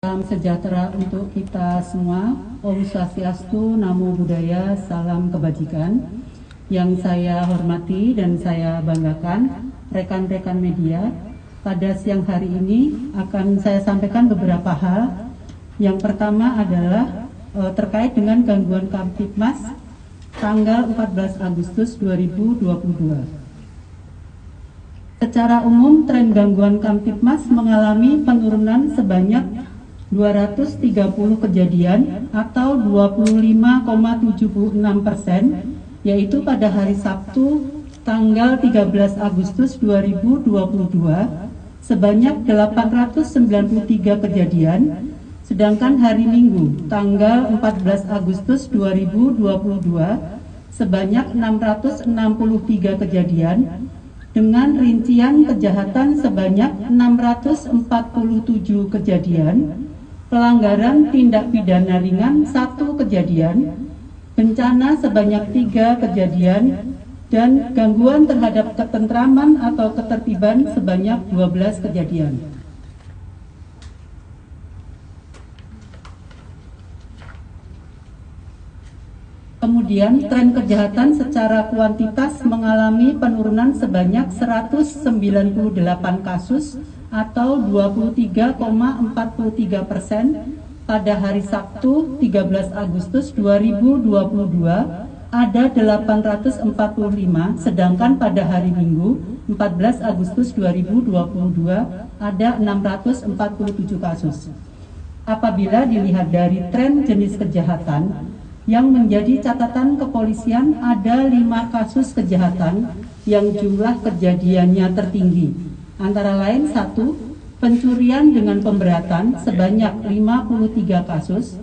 Salam sejahtera untuk kita semua. Om Swastiastu, Namo Buddhaya, salam kebajikan. Yang saya hormati dan saya banggakan, rekan-rekan media, pada siang hari ini akan saya sampaikan beberapa hal. Yang pertama adalah terkait dengan gangguan Kamtibmas tanggal 14 Agustus 2022. Secara umum, tren gangguan Kamtibmas mengalami penurunan sebanyak 230 kejadian atau 25,76%, yaitu pada hari Sabtu tanggal 13 Agustus 2022 sebanyak 893 kejadian, sedangkan hari Minggu tanggal 14 Agustus 2022 sebanyak 663 kejadian dengan rincian kejahatan sebanyak 647 kejadian, pelanggaran tindak pidana ringan 1 kejadian, bencana sebanyak 3 kejadian, dan gangguan terhadap ketentraman atau ketertiban sebanyak 12 kejadian. Kemudian tren kejahatan secara kuantitas mengalami penurunan sebanyak 198 kasus atau 23,43%. Pada hari Sabtu 13 Agustus 2022 ada 845, sedangkan pada hari Minggu 14 Agustus 2022 ada 647 kasus. Apabila dilihat dari tren jenis kejahatan, yang menjadi catatan kepolisian ada 5 kasus kejahatan yang jumlah kejadiannya tertinggi. Antara lain 1, pencurian dengan pemberatan sebanyak 53 kasus,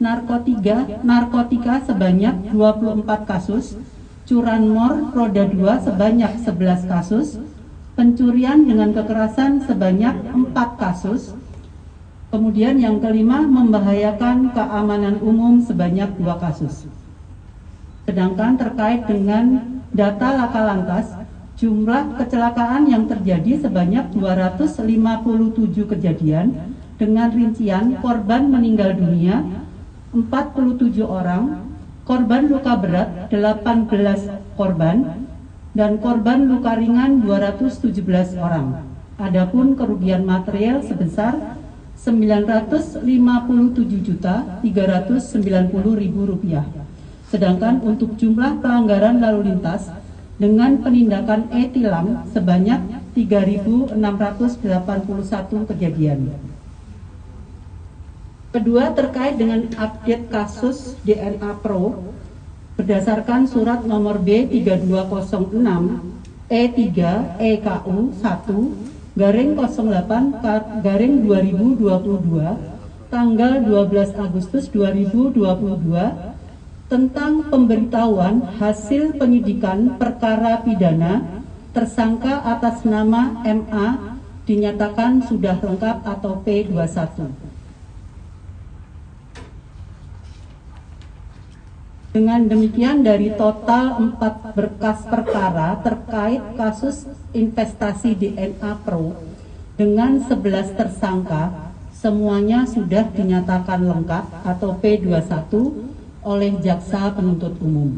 narkotika sebanyak 24 kasus, curanmor roda 2 sebanyak 11 kasus, pencurian dengan kekerasan sebanyak 4 kasus, kemudian yang kelima, membahayakan keamanan umum sebanyak 2 kasus. Sedangkan terkait dengan data laka lantas, jumlah kecelakaan yang terjadi sebanyak 257 kejadian dengan rincian korban meninggal dunia 47 orang, korban luka berat 18 korban, dan korban luka ringan 217 orang. Adapun kerugian material sebesar Rp957.390.000. Sedangkan untuk jumlah pelanggaran lalu lintas dengan penindakan e-tilang sebanyak 3.681 kejadian. Kedua, terkait dengan update kasus DNA Pro berdasarkan surat nomor B3206 E3 EKU 1/08/2022 tanggal 12 Agustus 2022 tentang pemberitahuan hasil penyidikan perkara pidana tersangka atas nama MA dinyatakan sudah lengkap atau P21. Dengan demikian, dari total 4 berkas perkara terkait kasus investasi DNA Pro dengan 11 tersangka, semuanya sudah dinyatakan lengkap atau P21 oleh Jaksa Penuntut Umum.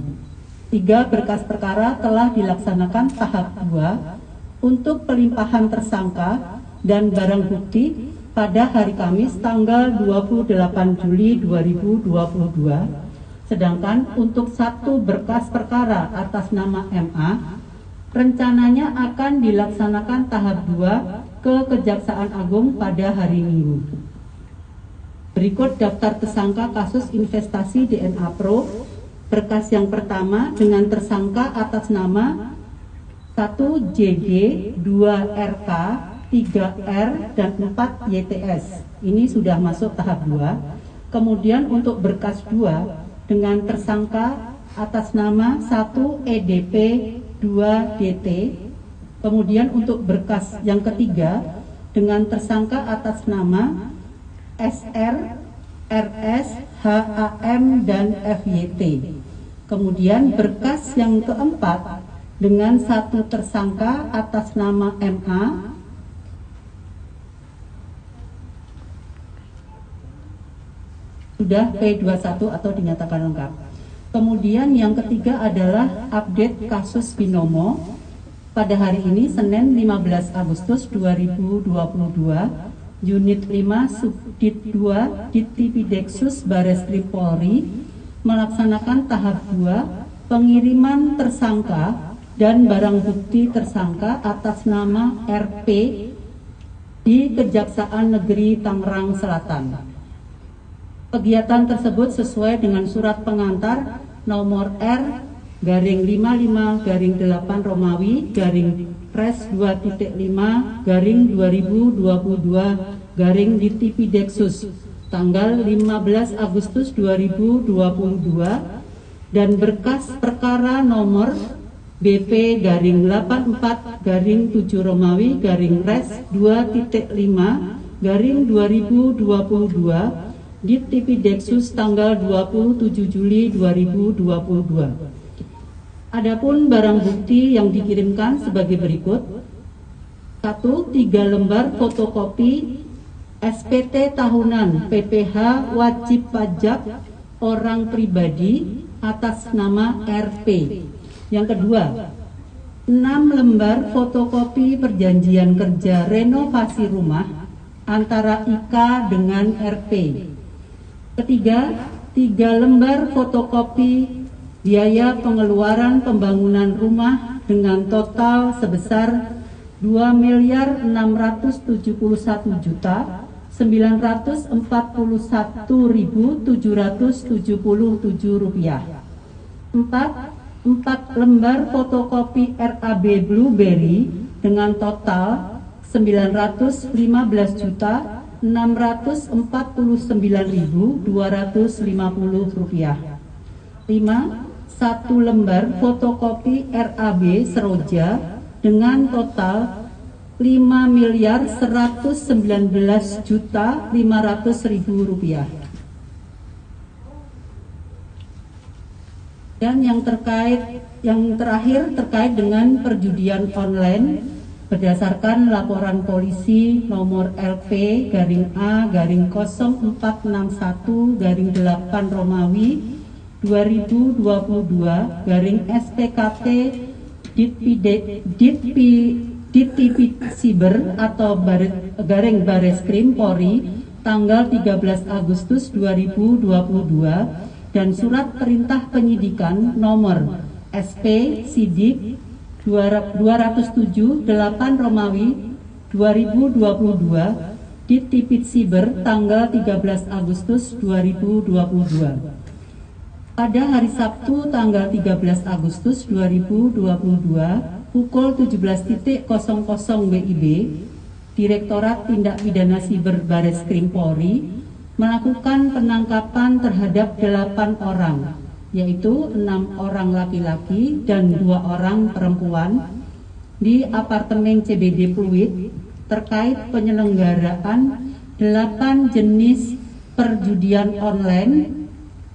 3 berkas perkara telah dilaksanakan tahap 2 untuk pelimpahan tersangka dan barang bukti pada hari Kamis tanggal 28 Juli 2022. Sedangkan untuk 1 berkas perkara atas nama MA, rencananya akan dilaksanakan tahap 2 ke Kejaksaan Agung pada hari Minggu. Berikut daftar tersangka kasus investasi DNA Pro. Berkas yang pertama dengan tersangka atas nama 1 JG, 2 RK, 3 R, dan 4 YTS. Ini sudah masuk tahap 2. Kemudian untuk berkas 2 dengan tersangka atas nama 1 EDP, 2 DT. Kemudian untuk berkas yang ketiga dengan tersangka atas nama SR, RS, HAM, dan FYT. Kemudian berkas yang keempat dengan 1 tersangka atas nama MA, sudah P21 atau dinyatakan lengkap. Kemudian yang ketiga adalah update kasus Binomo. Pada hari ini Senin 15 Agustus 2022, Unit 5 Subdit 2 Ditipideksus Bareskrim Polri melaksanakan tahap 2 pengiriman tersangka dan barang bukti tersangka atas nama RP di Kejaksaan Negeri Tangerang Selatan. Kegiatan tersebut sesuai dengan surat pengantar nomor R/55/8 Romawi Pres 2.5/2022 Ditipideksus tanggal 15 Agustus 2022 dan berkas perkara nomor BP/84/7 Romawi Pres 2.5/2022 Ditipideksus tanggal 27 Juli 2022. Adapun barang bukti yang dikirimkan sebagai berikut. 1. 3 lembar fotokopi SPT tahunan PPh wajib pajak orang pribadi atas nama RP. Yang kedua, 6 lembar fotokopi perjanjian kerja renovasi rumah antara IK dengan RP. Ketiga, 3 lembar fotokopi biaya pengeluaran pembangunan rumah dengan total sebesar 2.671.941.777 rupiah. 4 lembar fotokopi RAB Blueberry dengan total 959.250 rupiah. 5. 1 lembar fotokopi RAB Seroja dengan total 5.119.500.000 rupiah. Dan yang terakhir terkait dengan perjudian online berdasarkan laporan polisi nomor LP-A-0461-8 Romawi 2022 SPKT Ditipidsiber atau Bareskrim Polri tanggal 13 Agustus 2022 dan surat perintah penyidikan nomor SP Sidik 207 8 Romawi 2022 Ditipidsiber tanggal 13 Agustus 2022. Pada hari Sabtu tanggal 13 Agustus 2022 pukul 17.00 WIB, Direktorat Tindak Pidana Siber Bareskrim Polri melakukan penangkapan terhadap 8 orang, yaitu 6 orang laki-laki dan 2 orang perempuan di apartemen CBD Pluit terkait penyelenggaraan 8 jenis perjudian online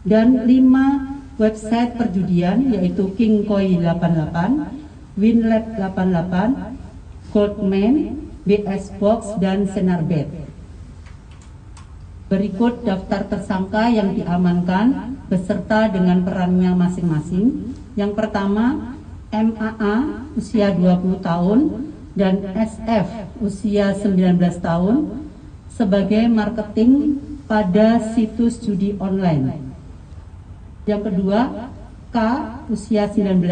dan 5 website perjudian, yaitu Kingkoi 88, Winlab 88, Goldman, BS Box, dan Senarbet. Berikut daftar tersangka yang diamankan beserta dengan perannya masing-masing. Yang pertama, MAA usia 20 tahun dan SF usia 19 tahun sebagai marketing pada situs judi online. Yang kedua, K usia 19,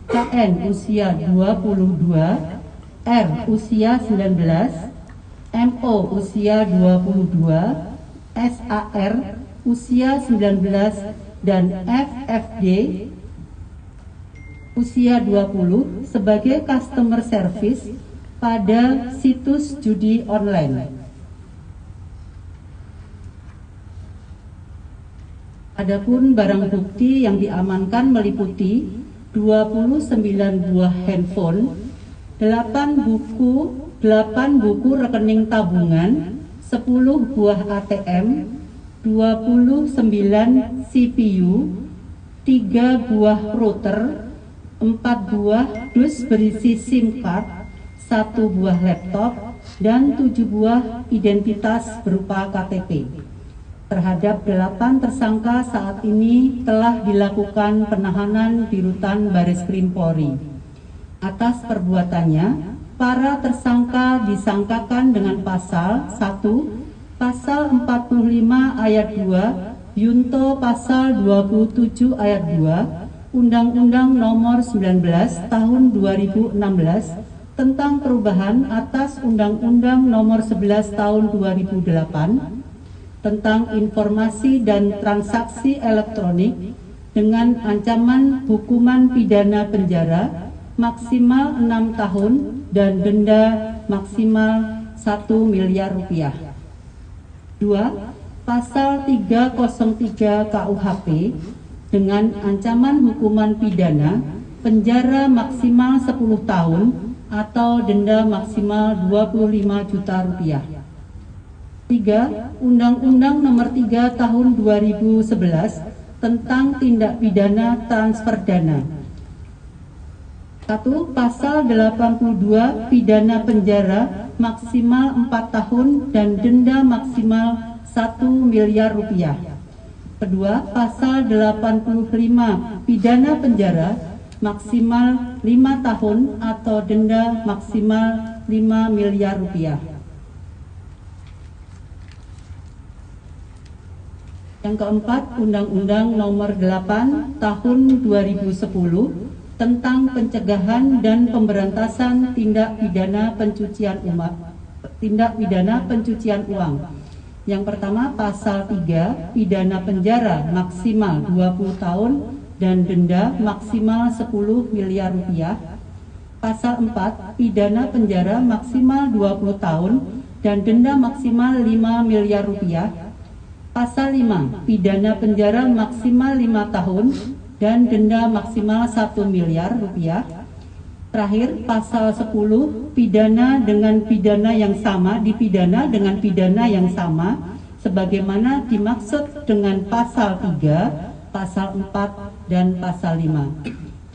KN usia 22, R usia 19, MO usia 22, SAR usia 19, dan FFD usia 20 sebagai customer service pada situs judi online. Adapun barang bukti yang diamankan meliputi 29 buah handphone, 8 buku rekening tabungan, 10 buah ATM, 29 CPU, 3 buah router, 4 buah dus berisi SIM card, 1 buah laptop, dan 7 buah identitas berupa KTP. Terhadap 8 tersangka saat ini telah dilakukan penahanan di Rutan Bareskrim Polri. Atas perbuatannya, para tersangka disangkakan dengan pasal 1, pasal 45 ayat 2, Yunto pasal 27 ayat 2, Undang-Undang Nomor 19 Tahun 2016 tentang perubahan atas Undang-Undang Nomor 11 Tahun 2008 tentang informasi dan transaksi elektronik dengan ancaman hukuman pidana penjara maksimal 6 tahun dan denda maksimal 1 miliar rupiah. 2. Pasal 303 KUHP dengan ancaman hukuman pidana penjara maksimal 10 tahun atau denda maksimal 25 juta rupiah. 3. Undang-Undang Nomor 3 Tahun 2011 tentang tindak pidana transfer dana. 1. Pasal 82 pidana penjara maksimal 4 tahun dan denda maksimal 1 miliar rupiah. Kedua, pasal 85 pidana penjara maksimal 5 tahun atau denda maksimal 5 miliar rupiah. Yang keempat, Undang-Undang Nomor 8 Tahun 2010 tentang pencegahan dan pemberantasan tindak pidana pencucian uang. Yang pertama, pasal 3 pidana penjara maksimal 20 tahun dan denda maksimal 10 miliar rupiah. Pasal 4 pidana penjara maksimal 20 tahun dan denda maksimal 5 miliar rupiah. Pasal 5 pidana penjara maksimal 5 tahun dan denda maksimal 1 miliar rupiah. Terakhir, pasal 10 pidana dengan pidana yang sama dipidana dengan pidana yang sama sebagaimana dimaksud dengan pasal 3, pasal 4 dan pasal 5.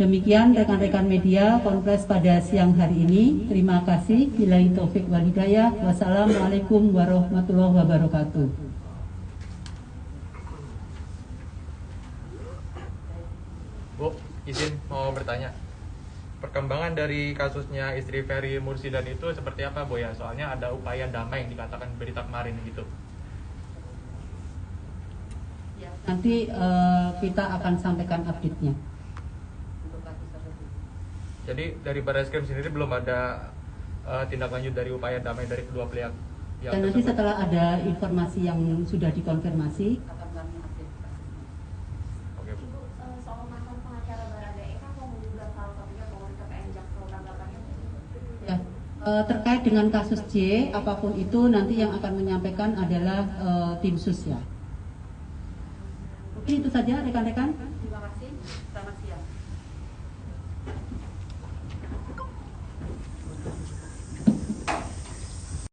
Demikian rekan-rekan media konferensi pada siang hari ini. Terima kasih. Billahi taufik wal hidayah. Wassalamualaikum warahmatullahi wabarakatuh. Bu, izin mau bertanya. Perkembangan dari kasusnya istri Ferry Mursidan itu seperti apa, Bu ya? Soalnya ada upaya damai yang dikatakan berita kemarin gitu. Nanti kita akan sampaikan update-nya. Jadi dari Barreskrim sendiri belum ada tindak lanjut dari upaya damai dari kedua pihak. Dan nanti setelah ada informasi yang sudah dikonfirmasi, terkait dengan kasus J, apapun itu nanti yang akan menyampaikan adalah tim sus ya. Mungkin itu saja rekan-rekan. Terima kasih. Selamat siang.